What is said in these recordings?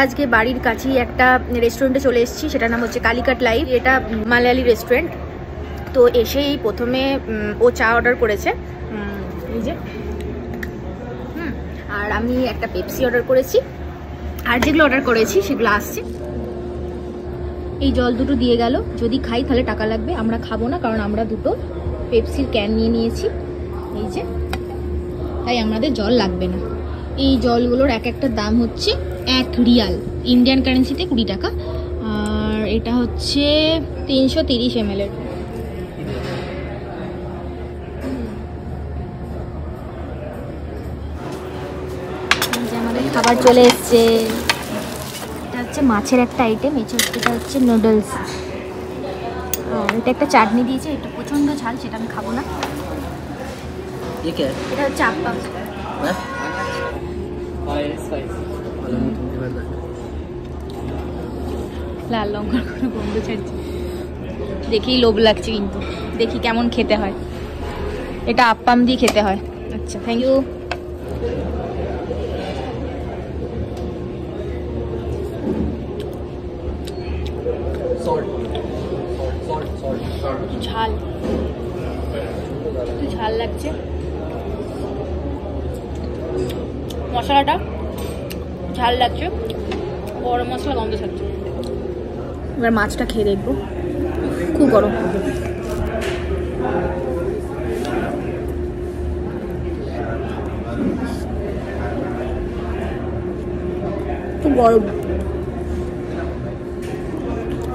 আজকে বাড়ির কাছেই একটা রেস্টুরেন্টে চলে এসেছি, সেটার নাম হচ্ছে কালিকাট লাইভ। এটা মালায়ালি রেস্টুরেন্ট। তো এসেই প্রথমে ও চা অর্ডার করেছে, এই যে, আর আমি একটা পেপসি অর্ডার করেছি, আর যেগুলো অর্ডার করেছি সেগুলো আসছে। এই জল দুটো দিয়ে গেল, যদি খাই তাহলে টাকা লাগবে, আমরা খাবো না কারণ আমরা দুটো পেপসির ক্যান নিয়ে নিয়েছি, এই যে, তাই আমাদের জল লাগবে না। এই জলগুলোর এক একটা দাম হচ্ছে 1 রিয়াল, ইন্ডিয়ান কারেন্সিতে 20 টাকা। আর এটা হচ্ছে 330 ml এর। আমাদের খাবার চলে এসছে। এটা হচ্ছে মাছের একটা আইটেম, এটা হচ্ছে নুডলস। এটা একটা চাটনি দিয়েছে, এটা প্রচন্ড ঝাল, সেটা আমি খাবো না। এটা হচ্ছে আপ্পাম, লাল লঙ্কার কোনো গন্ধ ছাড়ছে, দেখেই লোভ লাগছে, কিন্তু দেখি কেমন খেতে হয়। এটা আপ্পাম দিয়ে খেতে হয়। আচ্ছা, থ্যাংক ইউ। ঝাল, একটু ঝাল লাগছে। মশলাটা ঝাল লাগছে, গরম মশলা গন্ধ ছাড়ছে। এবার মাছটা খেয়ে দেখবো, খুব গরম। খুব গরম,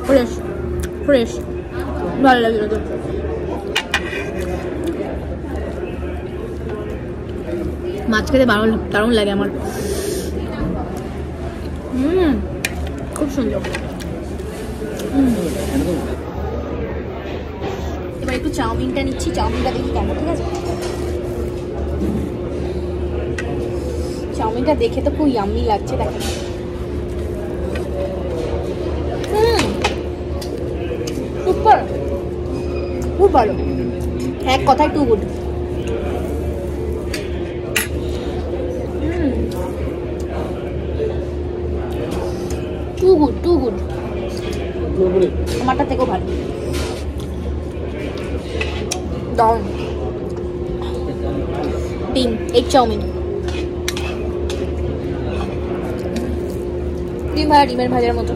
ফ্রেশ ফ্রেশ, ভালো লাগলো তো। মাছ খেতে দারুণ লাগে আমার, খুব সুন্দর। এবার একটু চাউমিনটা নিচ্ছি, চাউমিনটা দেখি কেমন, ঠিক আছে? চাউমিনটা দেখে তো খুব ইয়াম্মি লাগছে, দেখো। সুপার, খুব ভালো, এক কথায় too good. Too good, too good, আমারটা থেকেও ভালো। দারুন। ডিম, এগ চাউমিন, ডিম ভাজা, ডিমের ভাজার মতো।